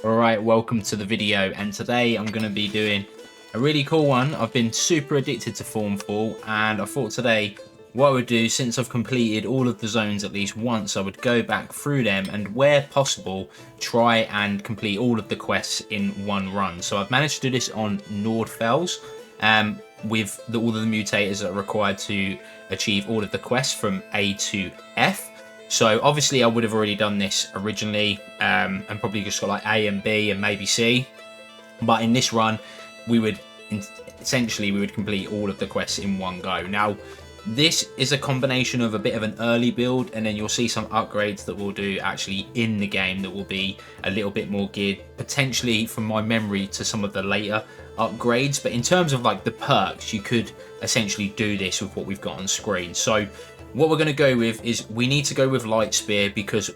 Alright, welcome to the video, and today I'm going to be doing a really cool one. I've been super addicted to Thronefall, and I thought today what I would do, since I've completed all of the zones at least once, I would go back through them and, where possible, try and complete all of the quests in one run. So I've managed to do this on Nordfels, with all of the mutators that are required to achieve all of the quests from A to F. So obviously I would have already done this originally, and probably just got like A and B and maybe C. But in this run, we would essentially complete all of the quests in one go. Now, this is a combination of a bit of an early build, and then you'll see some upgrades that we'll do actually in the game that will be a little bit more geared, potentially from my memory, to some of the later upgrades. But in terms of like the perks, you could essentially do this with what we've got on screen. So what we're going to go with is, we need to go with light spear because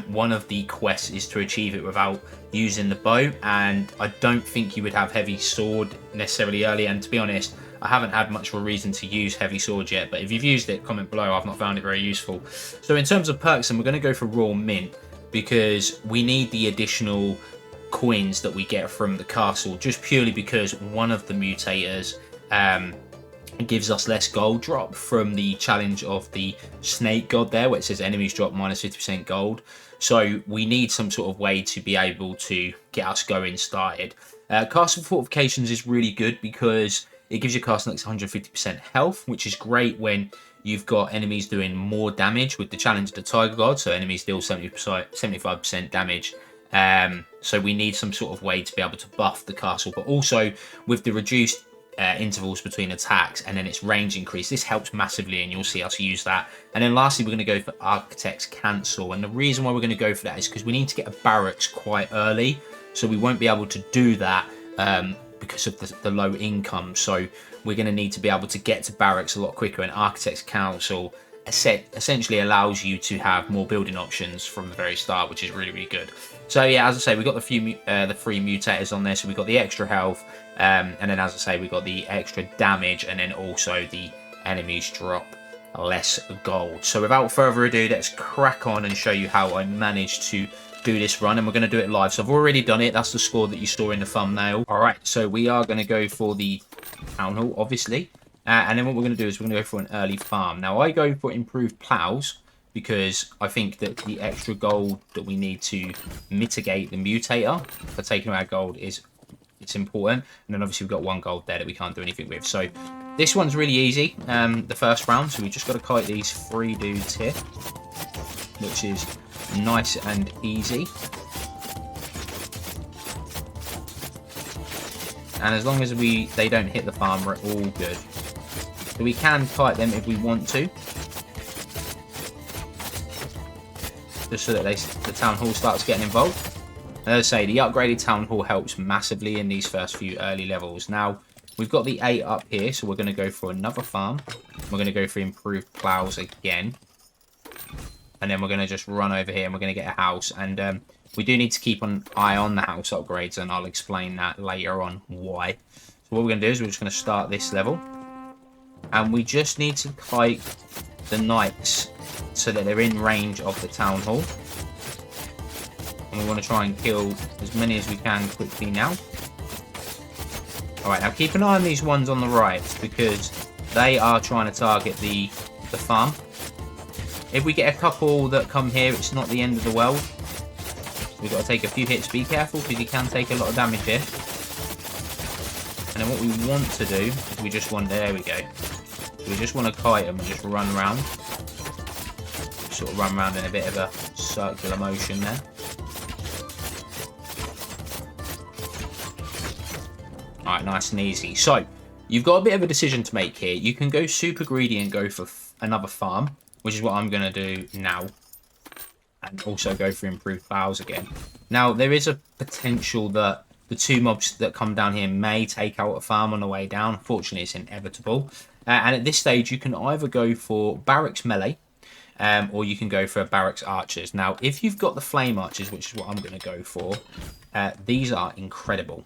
one of the quests is to achieve it without using the bow, and I don't think you would have heavy sword necessarily early. And to be honest, I haven't had much of a reason to use heavy sword yet, but if you've used it, comment below. I've not found it very useful. So in terms of perks, then we're going to go for raw mint because we need the additional coins that we get from the castle, just purely because one of the mutators gives us less gold drop from the challenge of the snake god there, where it says enemies drop minus 50% gold. So we need some sort of way to be able to get us going started. Castle fortifications is really good because it gives your castle next 150% health, which is great when you've got enemies doing more damage with the challenge of the tiger god. So enemies deal 75% damage. So we need some sort of way to be able to buff the castle, but also with the reduced intervals between attacks and then its range increase, this helps massively, and you'll see us use that. And then lastly, we're going to go for architect's cancel, and the reason why we're going to go for that is because we need to get a barracks quite early, so we won't be able to do that because of the low income. So we're going to need to be able to get to barracks a lot quicker, and architect's council essentially allows you to have more building options from the very start, which is really good. So yeah, as I say, we got the three mutators on there. So we got the extra health, and then, as I say, we got the extra damage, and then also the enemies drop less gold. So without further ado, let's crack on and show you how I managed to do this run, and we're going to do it live. So I've already done it. That's the score that you saw in the thumbnail. All right, so we are going to go for the town hall, obviously. And then what we're going to do is we're going to go for an early farm. Now, I go for improved plows because I think that the extra gold that we need to mitigate the mutator for taking away our gold it's important. And then obviously we've got 1 gold there that we can't do anything with. So this one's really easy, the first round. So we just got to kite these 3 dudes here, which is nice and easy. And as long as they don't hit the farm, we're all good. So we can kite them if we want to, just so that the town hall starts getting involved. And as I say, the upgraded town hall helps massively in these first few early levels. Now, we've got the 8 up here, so we're going to go for another farm. We're going to go for improved plows again. And then we're going to just run over here and we're going to get a house. And we do need to keep an eye on the house upgrades, and I'll explain that later on why. So what we're going to do is we're just going to start this level. And we just need to kite the knights so that they're in range of the town hall. And we want to try and kill as many as we can quickly now. Alright, now keep an eye on these ones on the right because they are trying to target the farm. If we get a couple that come here, it's not the end of the world. We've got to take a few hits. Be careful because you can take a lot of damage here. And then what we want to do is we just want, there we go. We just want to kite them and just run around. Sort of run around in a bit of a circular motion there. Alright, nice and easy. So, you've got a bit of a decision to make here. You can go super greedy and go for another farm, which is what I'm going to do now. And also go for improved plows again. Now, there is a potential that the 2 mobs that come down here may take out a farm on the way down. Unfortunately, it's inevitable. And at this stage, you can either go for barracks melee, or you can go for barracks archers. Now, if you've got the flame archers, which is what I'm going to go for, these are incredible.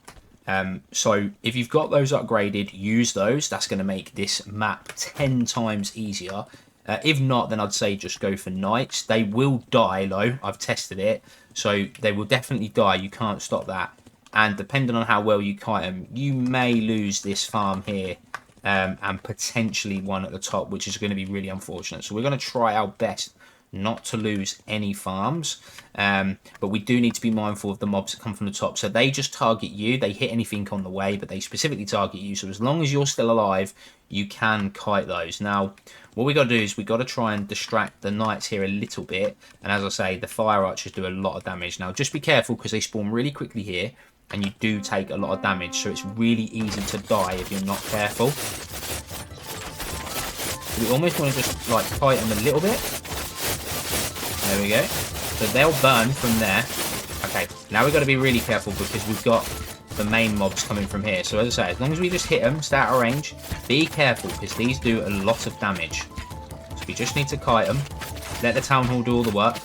So if you've got those upgraded, use those. That's going to make this map 10 times easier. If not, then I'd say just go for knights. They will die though. I've tested it, so they will definitely die. You can't stop that. And depending on how well you kite them, you may lose this farm here, and potentially one at the top, which is going to be really unfortunate. So we're going to try our best not to lose any farms, but we do need to be mindful of the mobs that come from the top. So they just target you. They hit anything on the way, but they specifically target you. So as long as you're still alive, you can kite those. Now, what we got to do is we got to try and distract the knights here a little bit. And as I say, the fire archers do a lot of damage. Now, just be careful because they spawn really quickly here, and you do take a lot of damage. So it's really easy to die if you're not careful. We almost want to just like kite them a little bit. There we go. So they'll burn from there. Okay, now we've got to be really careful because we've got the main mobs coming from here. So as I say, as long as we just hit them, stay out of range, be careful because these do a lot of damage. So we just need to kite them. Let the town hall do all the work.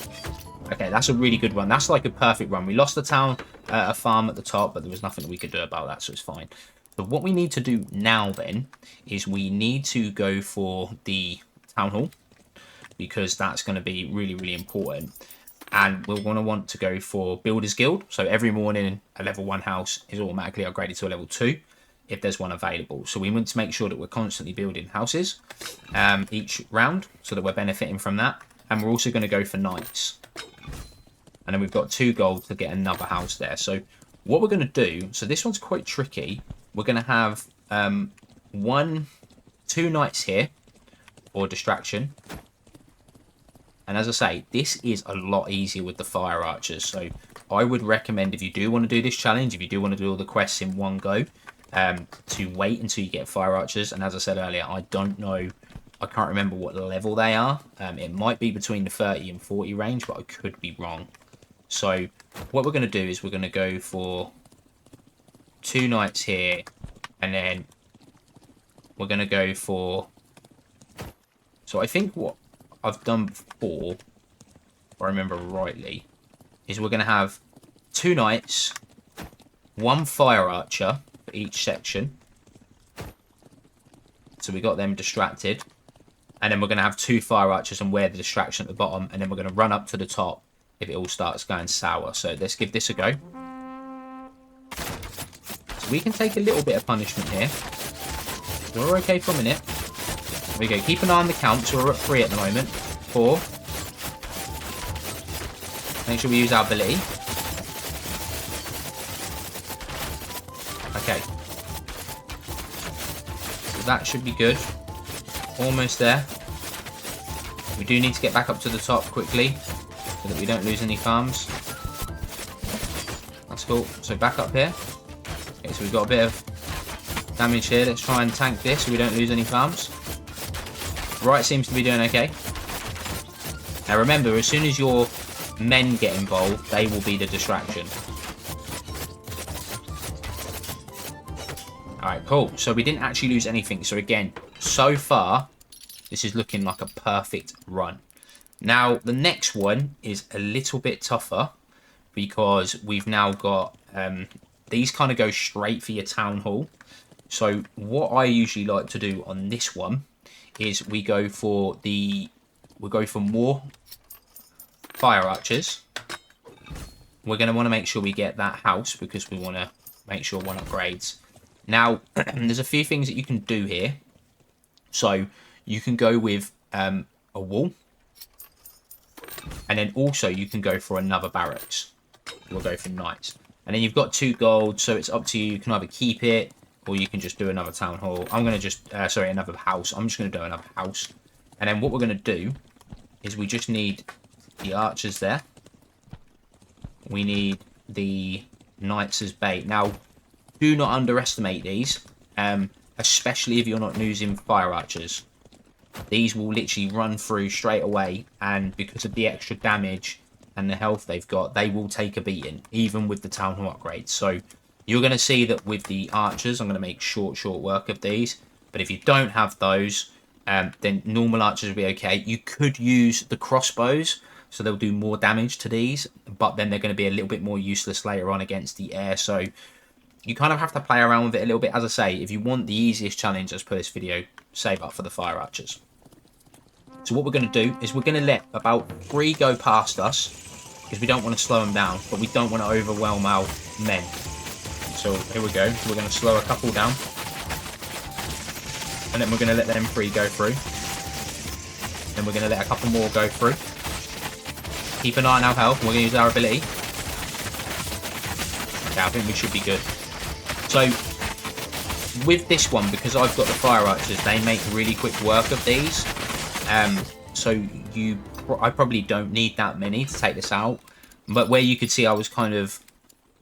Okay, that's a really good run. That's like a perfect run. We lost the town, a farm at the top, but there was nothing we could do about that, so it's fine. But what we need to do now then is we need to go for the town hall, because that's going to be really, really important. And we're going to want to go for Builders Guild. So every morning a level 1 house is automatically upgraded to a level 2 if there's one available. So we want to make sure that we're constantly building houses each round so that we're benefiting from that. And we're also going to go for knights. And then we've got 2 gold to get another house there. So what we're going to do, so this one's quite tricky. We're going to have 2 knights here for distraction. And as I say, this is a lot easier with the fire archers. So I would recommend, if you do want to do this challenge, if you do want to do all the quests in one go, to wait until you get fire archers. And as I said earlier, I don't know, I can't remember what level they are. It might be between the 30 and 40 range, but I could be wrong. So what we're going to do is we're going to go for 2 knights here, and then we're going to go for... So I think what I've done before, if I remember rightly, is we're going to have 2 knights, 1 fire archer for each section. So we got them distracted. And then we're going to have 2 fire archers and wear the distraction at the bottom. And then we're going to run up to the top if it all starts going sour. So let's give this a go. So we can take a little bit of punishment here. We're okay for a minute. There we go. Keep an eye on the count. So we're at 3 at the moment. 4. Make sure we use our ability. Okay. So that should be good. Almost there. We do need to get back up to the top quickly so that we don't lose any farms. That's cool. So back up here. Okay, so we've got a bit of damage here. Let's try and tank this so we don't lose any farms. Right seems to be doing okay. Now remember, as soon as your men get involved, they will be the distraction. Alright, cool. So we didn't actually lose anything. So again, so far, this is looking like a perfect run. Now, the next one is a little bit tougher because we've now got... these kind of go straight for your town hall. So what I usually like to do on this one is we go for more fire archers. We're going to want to make sure we get that house because we want to make sure one upgrades. Now, there's a few things that you can do here. So you can go with a wall. And then also you can go for another barracks. We'll go for knights. And then you've got 2 gold, so it's up to you. You can either keep it or you can just do another town hall. I'm going to just, another house. I'm just going to do another house. And then what we're going to do is we just need the archers there. We need the knights as bait. Now, do not underestimate these, especially if you're not using fire archers. These will literally run through straight away, and because of the extra damage and the health they've got, they will take a beating, even with the town hall upgrades. So you're going to see that with the archers, I'm going to make short work of these. But if you don't have those, then normal archers will be okay. You could use the crossbows, so they'll do more damage to these, but then they're going to be a little bit more useless later on against the air. So you kind of have to play around with it a little bit. As I say, if you want the easiest challenge as per this video, save up for the fire archers. So what we're going to do is we're going to let about 3 go past us, because we don't want to slow them down, but we don't want to overwhelm our men. So here we go. We're going to slow a couple down, and then we're going to let them 3 go through. Then we're going to let a couple more go through. Keep an eye on our health. We're going to use our ability. Okay, I think we should be good. So with this one, because I've got the fire archers, they make really quick work of these. I probably don't need that many to take this out. But where you could see I was kind of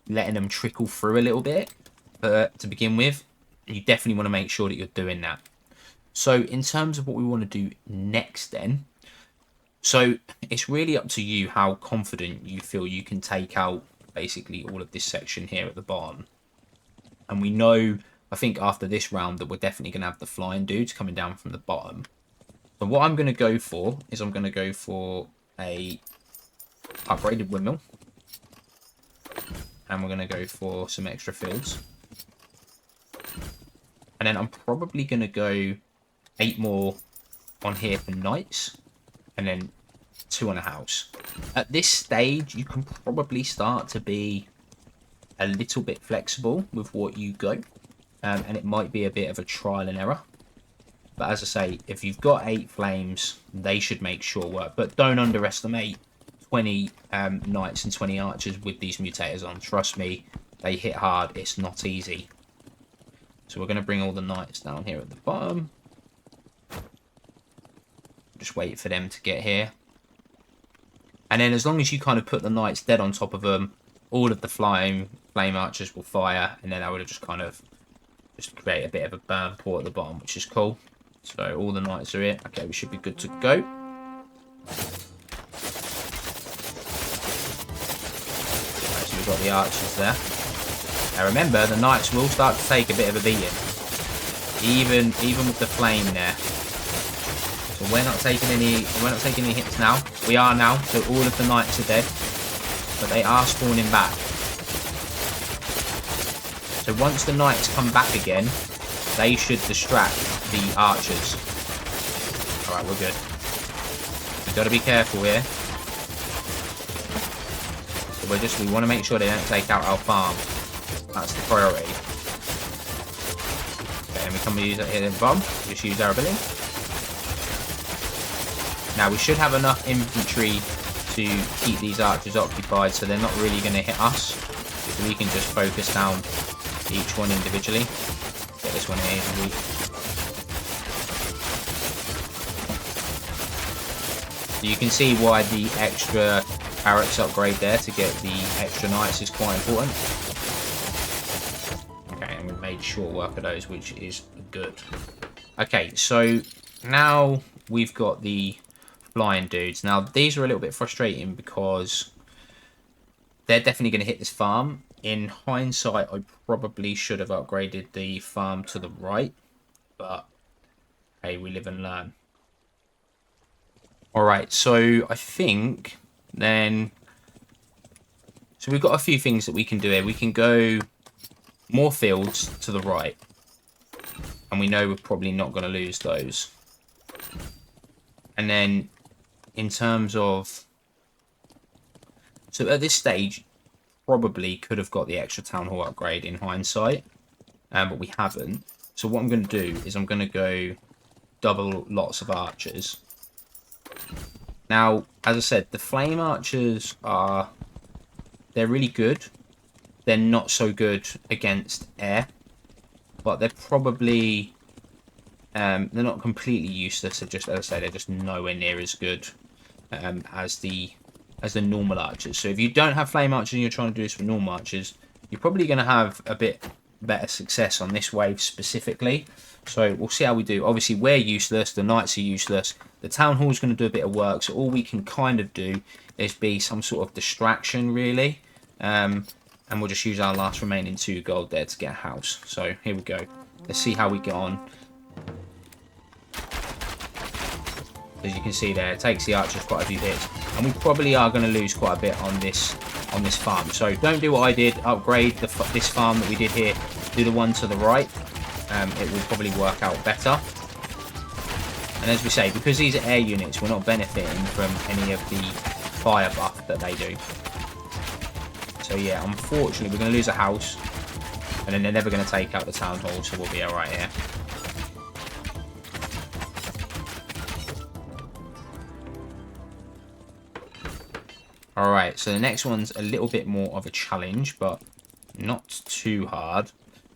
letting them trickle through a little bit to begin with, you definitely want to make sure that you're doing that. So in terms of what we want to do next then, so it's really up to you how confident you feel you can take out basically all of this section here at the bottom. And we know, I think after this round, that we're definitely going to have the flying dudes coming down from the bottom. So what I'm going to go for is I'm going to go for a upgraded windmill. And we're going to go for some extra fields. And then I'm probably going to go 8 more on here for knights. And then 2 on a house. At this stage, you can probably start to be a little bit flexible with what you go. And it might be a bit of a trial and error. But as I say, if you've got 8 flames, they should make sure work. But don't underestimate 20 knights and 20 archers with these mutators on. Trust me, they hit hard. It's not easy. So we're going to bring all the knights down here at the bottom. Just wait for them to get here. And then as long as you kind of put the knights dead on top of them, all of the flame archers will fire. And then I would have just kind of just create a bit of a burn port at the bottom, which is cool. So all the knights are here. Okay, we should be good to go. Right, so we've got the archers there. Now remember, the knights will start to take a bit of a beating. Even with the flame there. So we're not taking any hits now. We are now, so all of the knights are dead. But they are spawning back. So once the knights come back again, they should distract the archers. Alright, we're good. We've got to be careful here. So we want to make sure they don't take out our farm. That's the priority. Okay, and we come and use it here at the bottom. Just use our ability. Now we should have enough infantry to keep these archers occupied, so they're not really going to hit us. So we can just focus down each one individually. Get this one here, he's weak. So you can see why the extra barracks upgrade there to get the extra knights is quite important. Okay, and we've made short work of those, which is good. Okay, so now we've got the flying dudes. Now these are a little bit frustrating because they're definitely going to hit this farm. In hindsight, I probably should have upgraded the farm to the right, but hey, we live and learn. Alright, so I think then, so we've got a few things that we can do here. We can go more fields to the right, and we know we're probably not going to lose those. And then in terms of, so at this stage, probably could have got the extra town hall upgrade in hindsight, but we haven't. So what I'm going to do is I'm going to go double lots of archers. Now, as I said, the flame archers they're really good. They're not so good against air, but they're probably they're not completely useless. They're just, as I say, they're just nowhere near as good as the normal archers. So if you don't have flame archers and you're trying to do this for normal archers, you're probably going to have a bit better success on this wave specifically. So we'll see how we do. Obviously, we're useless. The knights are useless. The town hall is going to do a bit of work. So all we can kind of do is be some sort of distraction, really. And we'll just use our last remaining 2 gold there to get a house. So here we go. Let's see how we get on. As you can see there, it takes the archers quite a few hits. And we probably are going to lose quite a bit on this farm. So don't do what I did. Upgrade this farm that we did here. Do the one to the right. It will probably work out better. And as we say, because these are air units, we're not benefiting from any of the fire buff that they do. So yeah, unfortunately, we're going to lose a house. And then they're never going to take out the town hall, so we'll be alright here. Alright, so the next one's a little bit more of a challenge, but not too hard.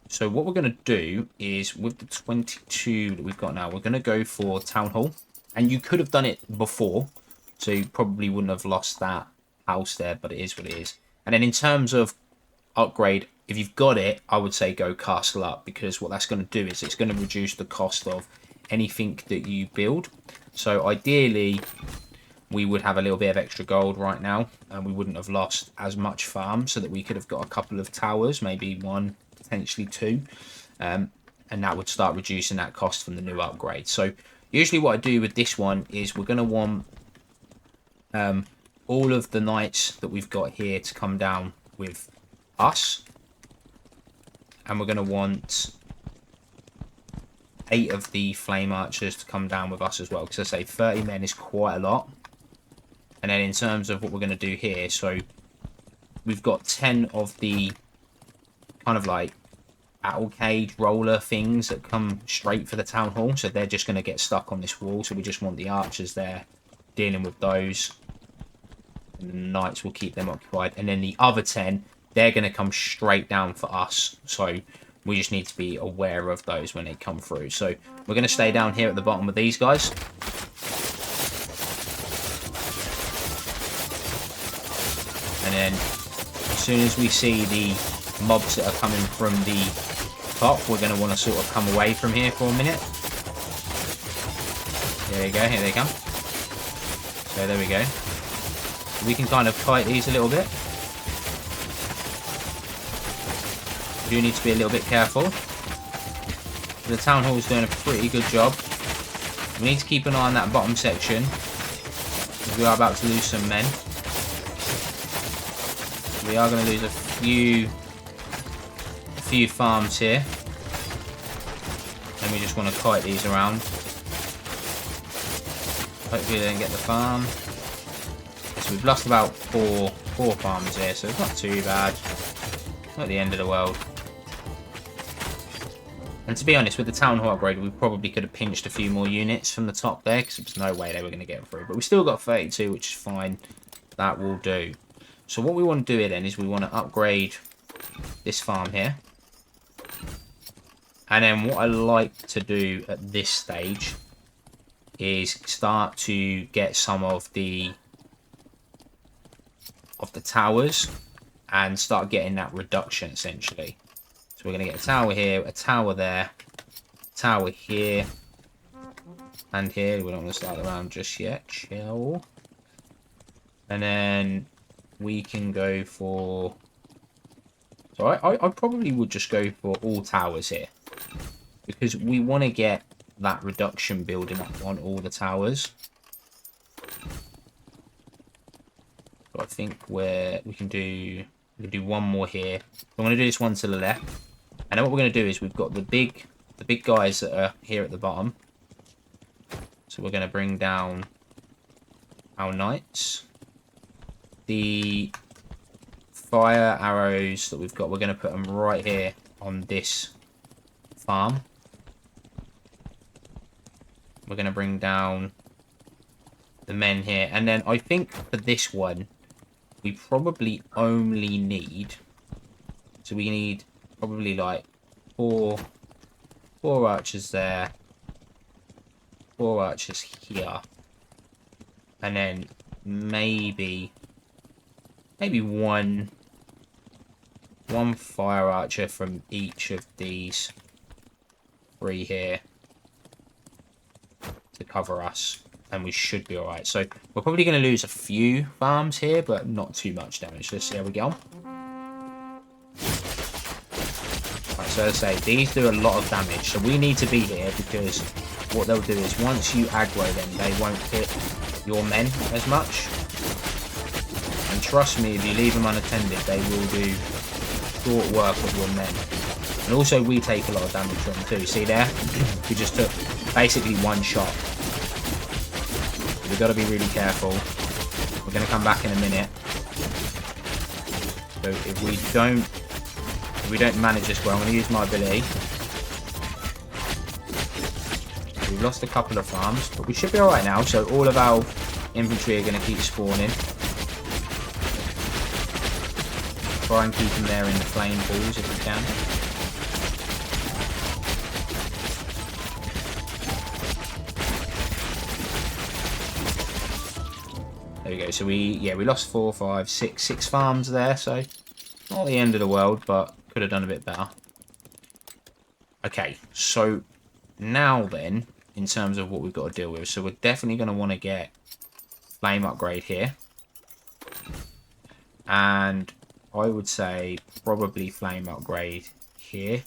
So what we're going to do is, with the 22 that we've got now, we're going to go for Town Hall. And you could have done it before, so you probably wouldn't have lost that house there, but it is what it is. And then in terms of upgrade, if you've got it, I would say go Castle Up, because what that's going to do is it's going to reduce the cost of anything that you build. So ideally, we would have a little bit of extra gold right now, and we wouldn't have lost as much farm, so that we could have got a couple of towers, maybe one, potentially two, and that would start reducing that cost from the new upgrade. So usually what I do with this one is we're going to want all of the knights that we've got here to come down with us, and we're going to want 8 of the flame archers to come down with us as well, because I say 30 men is quite a lot. And then in terms of what we're going to do here, so we've got 10 of the kind of like battle cage roller things that come straight for the town hall, so they're just going to get stuck on this wall, so we just want the archers there dealing with those, and the knights will keep them occupied. And then the other 10, they're going to come straight down for us, so we just need to be aware of those when they come through. So we're going to stay down here at the bottom with these guys. And then as soon as we see the mobs that are coming from the top, we're going to want to sort of come away from here for a minute. There you go, here they come. So there we go. We can kind of kite these a little bit. We do need to be a little bit careful. The town hall is doing a pretty good job. We need to keep an eye on that bottom section, because we are about to lose some men. We are going to lose a few farms here, and we just want to kite these around. Hopefully they don't get the farm. So we've lost about four farms here, so it's not too bad. Not the end of the world. And to be honest, with the town hall upgrade, we probably could have pinched a few more units from the top there, because there's no way they were going to get through. But we still got 32, which is fine. That will do. So what we want to do here then is we want to upgrade this farm here. And then what I like to do at this stage is start to get some of the towers and start getting that reduction essentially. So we're going to get a tower here, a tower there, a tower here, and here. We don't want to start around just yet. Chill. And then we can go for... So I probably would just go for all towers here, because we want to get that reduction building up on all the towers. So I think we can do one more here. I'm going to do this one to the left, and then what we're going to do is we've got the big guys that are here at the bottom. So we're going to bring down our knights. The fire arrows that we've got, we're going to put them right here on this farm. We're going to bring down the men here, and then I think for this one we probably only need, so we need probably like four archers there, 4 archers here, and then maybe one fire archer from each of these 3 here to cover us, and we should be alright. So we're probably going to lose a few farms here, but not too much damage. Let's see how we get on. Right, so as I say, these do a lot of damage, so we need to be here, because what they'll do is once you aggro them, they won't hit your men as much. And trust me, if you leave them unattended, they will do short work of your men. And also we take a lot of damage from them too. See there? We just took basically 1 shot We've got to be really careful. We're going to come back in a minute. So if we don't manage this well, I'm going to use my ability. We've lost a couple of farms, but we should be alright now. So all of our infantry are going to keep spawning. Try and keep them there in the flame balls if we can. There we go. So we lost 4, 5, 6 farms there. So not the end of the world, but could have done a bit better. Okay, so now then, in terms of what we've got to deal with, so we're definitely going to want to get flame upgrade here, and I would say probably flame upgrade here,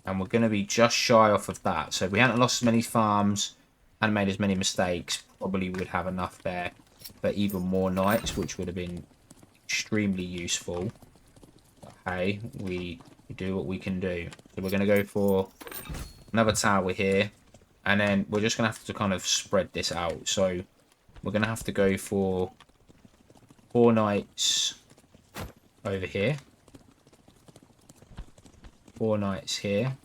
and we're going to be just shy off of that. So if we hadn't lost as many farms and made as many mistakes, probably we would have enough there for even more knights, which would have been extremely useful. But hey, we do what we can do. So we're going to go for another tower here, and then we're just going to have to kind of spread this out. So we're going to have to go for 4 knights over here, 4 knights here,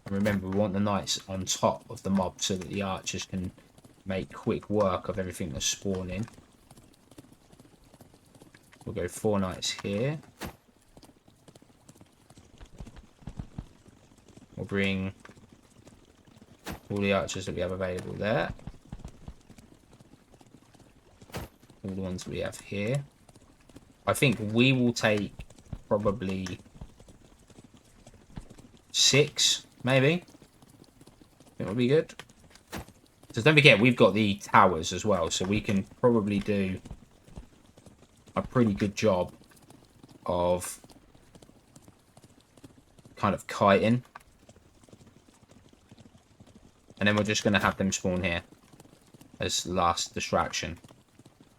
and remember we want the knights on top of the mob so that the archers can make quick work of everything that's spawning. We'll go 4 knights here. We'll bring all the archers that we have available there, all the ones we have here. I think we will take probably 6, maybe. I think will be good. So don't forget, we've got the towers as well, so we can probably do a pretty good job of kind of kiting. And then we're just going to have them spawn here as last distraction.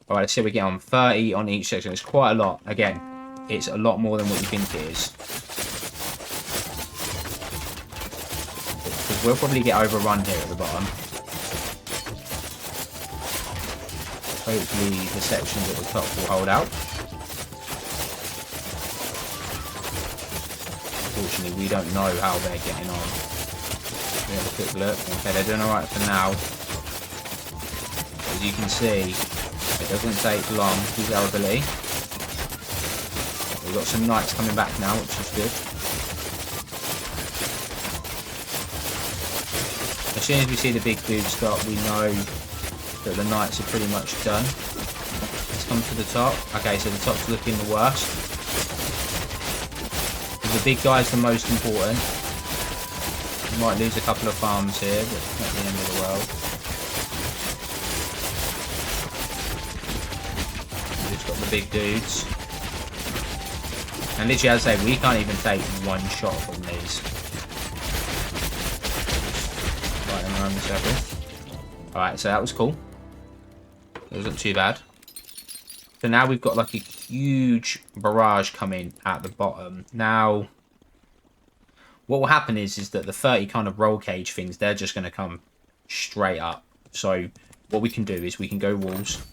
Alright, let's see how we get on. 30 on each section. It's quite a lot. Again, it's a lot more than what you think it is. Because we'll probably get overrun here at the bottom. Hopefully the sections at the top will hold out. Unfortunately, we don't know how they're getting on. We have a quick look. Okay, they're doing alright for now. As you can see, it doesn't take long to use our ability. We've got some knights coming back now, which is good. As soon as we see the big dude stop, we know that the knights are pretty much done. Let's come to the top. Okay, so the top's looking the worst. The big guy's the most important. We might lose a couple of farms here, but it's not the end of the world. We've just got the big dudes. And literally, as I say, we can't even take one shot from these. Right around the circle. Alright, so that was cool. It wasn't too bad. So now we've got like a huge barrage coming at the bottom. Now, what will happen is that the 30 kind of roll cage things, they're just going to come straight up. So what we can do is we can go walls.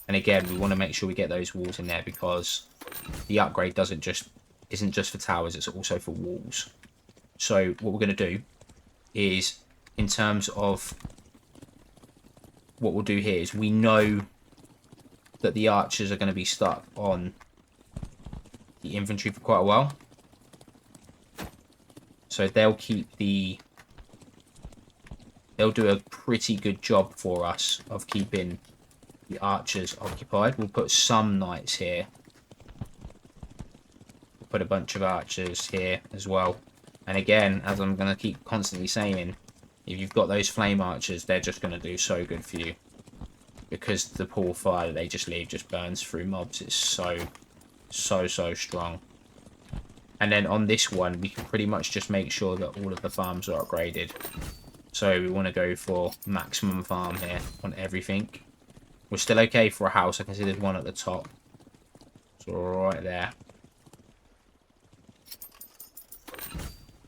And again, we want to make sure we get those walls in there because the upgrade isn't just for towers, it's also for walls. So what we're going to do is, in terms of what we'll do here, is we know that the archers are going to be stuck on the infantry for quite a while. So they'll do a pretty good job for us of keeping the archers occupied. We'll put some knights here. We'll put a bunch of archers here as well. And again, as I'm going to keep constantly saying, if you've got those flame archers, they're just going to do so good for you. Because the pool fire that they just leave just burns through mobs. It's so strong. And then on this one, we can pretty much just make sure that all of the farms are upgraded. So we want to go for maximum farm here on everything. We're still okay for a house. I can see there's one at the top. So right there.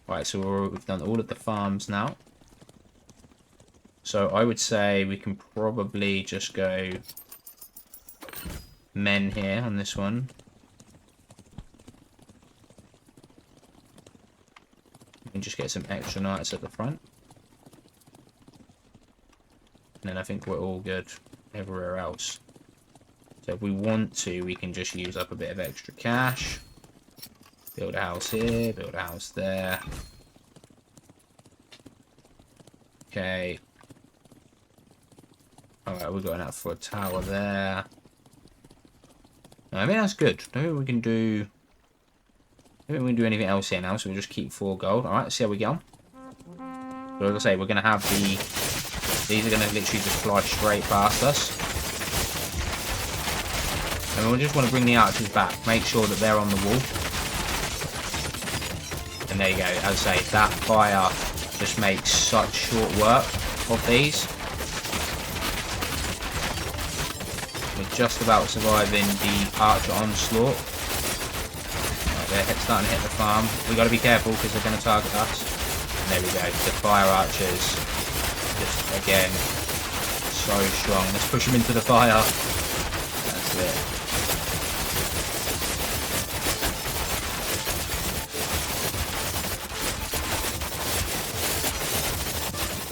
Right, so we've done all of the farms now. So I would say we can probably just go men here on this one. We can just get some extra knights at the front. And then I think we're all good everywhere else. So if we want to, we can just use up a bit of extra cash. Build a house here, build a house there. Okay. Alright, we've got enough for a tower there. I think that's good. I don't think we can do... I don't think we can do anything else here now, so we'll just keep 4 gold. Alright, let's see how we get on. So like I say, we're going to have the... These are going to literally just fly straight past us. And we just want to bring the archers back. Make sure that they're on the wall. And there you go. As I say, that fire just makes such short work of these. We're just about surviving the archer onslaught. Right, they're starting to hit the farm. We've got to be careful because they're going to target us. And there we go. The fire archers, just again, so strong. Let's push them into the fire. That's it.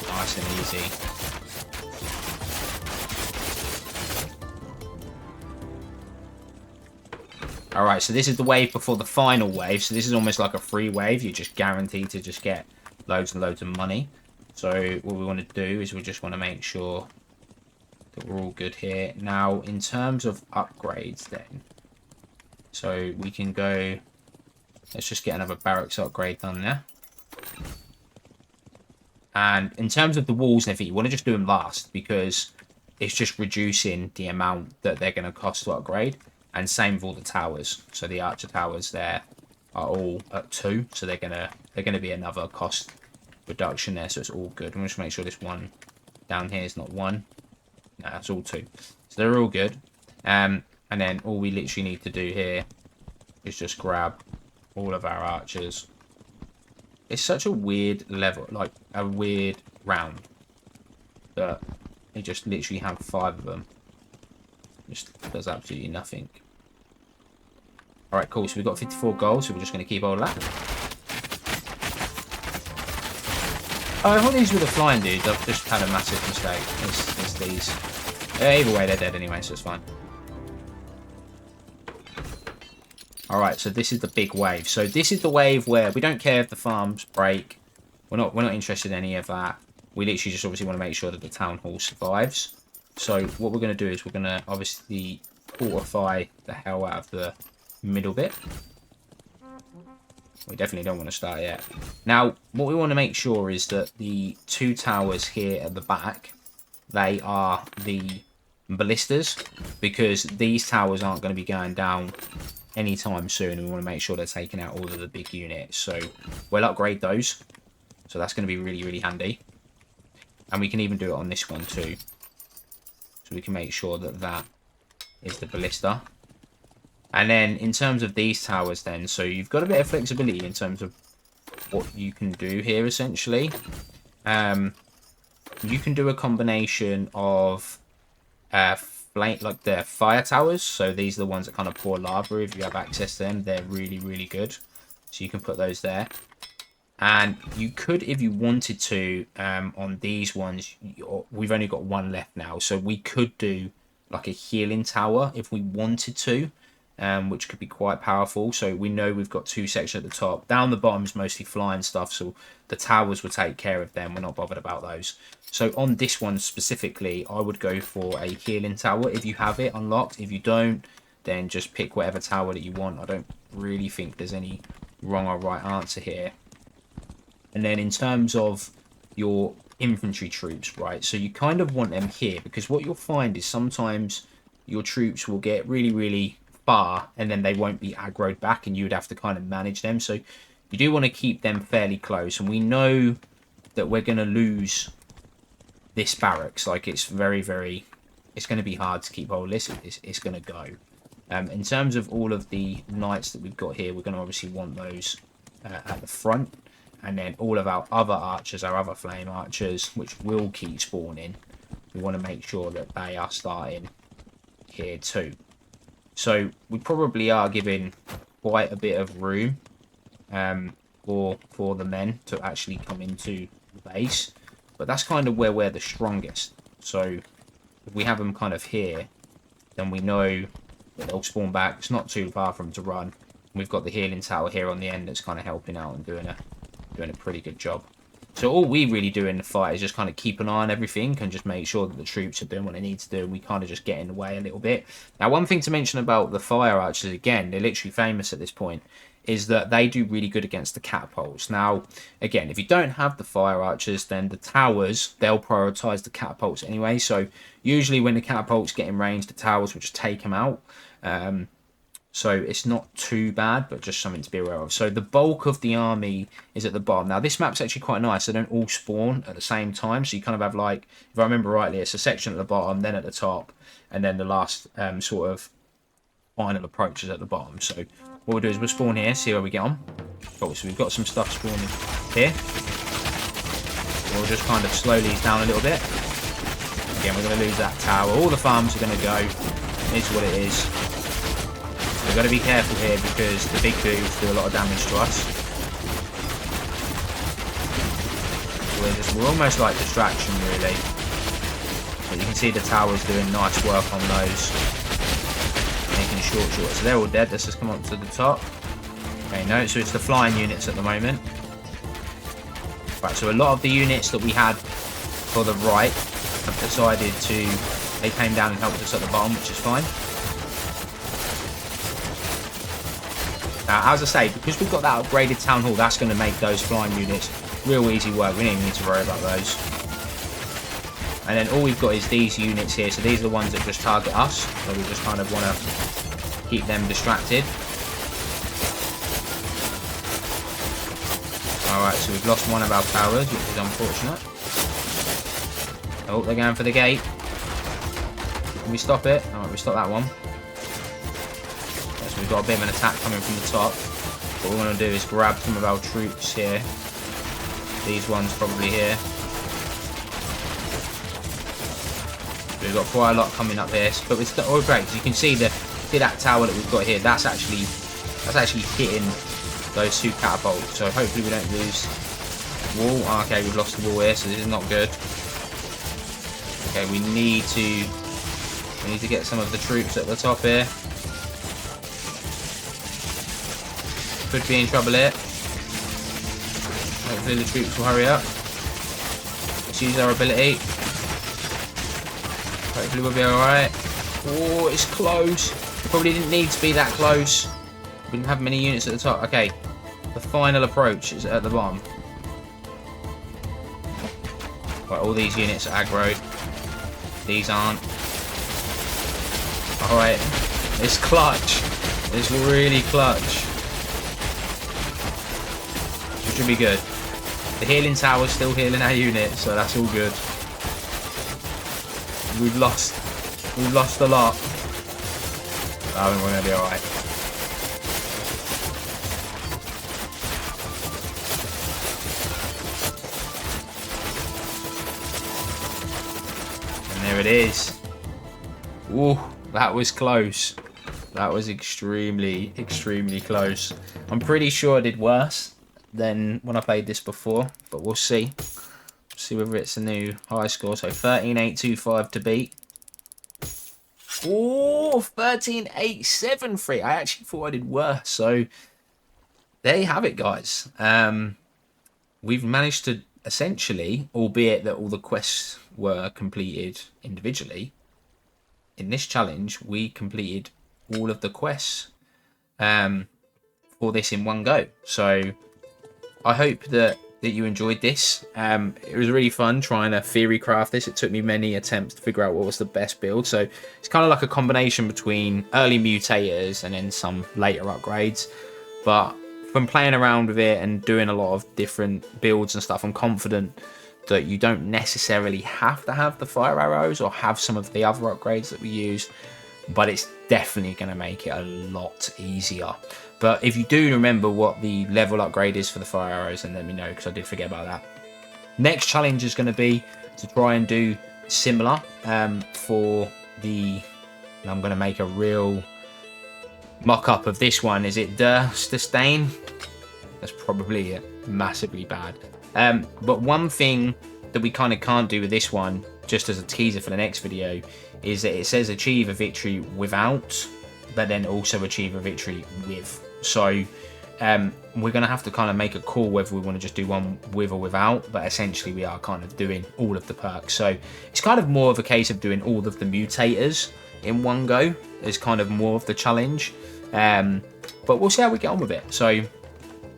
Nice and easy. Alright, so this is the wave before the final wave. So this is almost like a free wave. You're just guaranteed to just get loads and loads of money. So what we want to do is we just want to make sure that we're all good here. Now, in terms of upgrades then. So we can go... Let's just get another barracks upgrade done there. And in terms of the walls and everything, you want to just do them last. Because it's just reducing the amount that they're going to cost to upgrade. And same with all the towers. So the archer towers there are all at 2. So they're gonna be another cost reduction there. So it's all good. I'm going to make sure this one down here is not 1. No, that's all 2. So they're all good. And then all we literally need to do here is just grab all of our archers. It's such a weird level, like a weird round. But you just literally have 5 of them. Just does absolutely nothing. Alright, cool. So we've got 54 gold, so we're just going to keep all of that. Oh, I thought these were the flying dudes. I've just had a massive mistake. It's these. Either way, they're dead anyway, so it's fine. Alright, so this is the big wave. So this is the wave where we don't care if the farms break. We're not interested in any of that. We literally just obviously want to make sure that the town hall survives. So what we're going to do is we're going to obviously fortify the hell out of the middle bit. We definitely don't want to start yet. Now, what we want to make sure is that the 2 towers here at the back, they are the ballistas, because these towers aren't going to be going down anytime soon, and we want to make sure they're taking out all of the big units. So we'll upgrade those. So that's going to be really, really handy. And we can even do it on this one too. So we can make sure that that is the ballista. And then in terms of these towers then, so you've got a bit of flexibility in terms of what you can do here essentially. You can do a combination of like the fire towers. So these are the ones that kind of pour lava. If you have access to them, they're really, really good. So you can put those there. And you could, if you wanted to, on these ones, we've only got 1 left now. So we could do like a healing tower if we wanted to, which could be quite powerful. So we know we've got 2 sections at the top. Down the bottom is mostly flying stuff. So the towers will take care of them. We're not bothered about those. So on this one specifically, I would go for a healing tower if you have it unlocked. If you don't, then just pick whatever tower that you want. I don't really think there's any wrong or right answer here. And then in terms of your infantry troops, right, so you kind of want them here, because what you'll find is sometimes your troops will get really, really far and then they won't be aggroed back and you would have to kind of manage them. So you do want to keep them fairly close. And we know that we're going to lose this barracks. Like, it's very, very... It's going to be hard to keep hold of this. It's going to go. In terms of all of the knights that we've got here, we're going to obviously want those at the front. And then all of our other archers, our other flame archers, which will keep spawning, we want to make sure that they are starting here too. So we probably are giving quite a bit of room for the men to actually come into the base. But that's kind of where we're the strongest. So if we have them kind of here, then we know that they'll spawn back. It's not too far for them to run. We've got the healing tower here on the end that's kind of helping out and doing a pretty good job. So all we really do in the fight is just kind of keep an eye on everything and just make sure that the troops are doing what they need to do, and we kind of just get in the way a little bit. Now, one thing to mention about the fire archers, again, they're literally famous at this point, is that they do really good against the catapults. Now, again, if you don't have the fire archers, then the towers, they'll prioritise the catapults anyway. So usually when the catapults get in range, the towers will just take them out. So it's not too bad, but just something to be aware of. So the bulk of the army is at the bottom. Now, this map's actually quite nice. They don't all spawn at the same time. So you kind of have, like, if I remember rightly, it's a section at the bottom, then at the top, and then the last sort of final approach is at the bottom. So what we'll do is we'll spawn here, see where we get on. Cool, so we've got some stuff spawning here. We'll just kind of slow these down a little bit. Again, we're going to lose that tower. All the farms are going to go. It's what it is. We've got to be careful here because the big dudes do a lot of damage to us. We're almost like distraction, really. But you can see the towers doing nice work on those. Making short. So they're all dead. Let's just come up to the top. Okay, no, so it's the flying units at the moment. Right, so a lot of the units that we had for the right have decided to... They came down and helped us at the bottom, which is fine. Now, as I say, because we've got that upgraded town hall, that's going to make those flying units real easy work. We don't even need to worry about those. And then all we've got is these units here. So these are the ones that just target us. So we just kind of want to keep them distracted. Alright, so we've lost one of our towers, which is unfortunate. Oh, they're going for the gate. Can we stop it? Alright, we stop that one. So we've got a bit of an attack coming from the top. What we're going to do is grab some of our troops here. These ones probably here. We've got quite a lot coming up here, but it's all great. As you can see, that tower that we've got here, that's actually hitting those two catapults. So hopefully we don't lose wall. Oh, okay, we've lost the wall here, so this is not good. Okay, we need to get some of the troops at the top here. Could be in trouble here. Hopefully the troops will hurry up. Let's use our ability. Hopefully we'll be alright. Oh, it's close. It probably didn't need to be that close. We didn't have many units at the top. Okay, the final approach is at the bottom. Right, all these units are aggroed. These aren't. Alright, it's clutch. It's really clutch. Which should be good. The healing tower's still healing our unit, so that's all good. We've lost a lot. I think we're going to be alright. And there it is. Ooh, that was close. That was extremely, extremely close. I'm pretty sure I did worse than when I played this before, but we'll see. See whether it's a new high score. So 13,825 to beat. Oh, 13,873. I actually thought I did worse. So there you have it, guys. We've managed to essentially, albeit that all the quests were completed individually, in this challenge, we completed all of the quests for this in one go. So I hope that you enjoyed this. It was really fun trying to theory craft this. It took me many attempts to figure out what was the best build. So it's kind of like a combination between early mutators and then some later upgrades. But from playing around with it and doing a lot of different builds and stuff, I'm confident that you don't necessarily have to have the fire arrows or have some of the other upgrades that we used. but it's definitely going to make it a lot easier. But if you do remember what the level upgrade is for the fire arrows, then let me know, because I did forget about that. Next challenge is going to be to try and do similar for the... I'm going to make a real mock-up of this one. Is it Stain? That's probably it. Massively bad. But one thing that we kind of can't do with this one, just as a teaser for the next video, is that it says achieve a victory without, but then also achieve a victory with. So we're going to have to kind of make a call whether we want to just do one with or without, but essentially we are kind of doing all of the perks. So it's kind of more of a case of doing all of the mutators in one go. Is kind of more of the challenge. But we'll see how we get on with it. So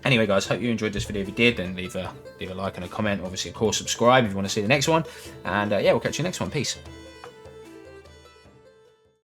anyway, guys, hope you enjoyed this video. If you did, then leave a like and a comment. Obviously, of course, subscribe if you want to see the next one. And yeah, we'll catch you next one. Peace.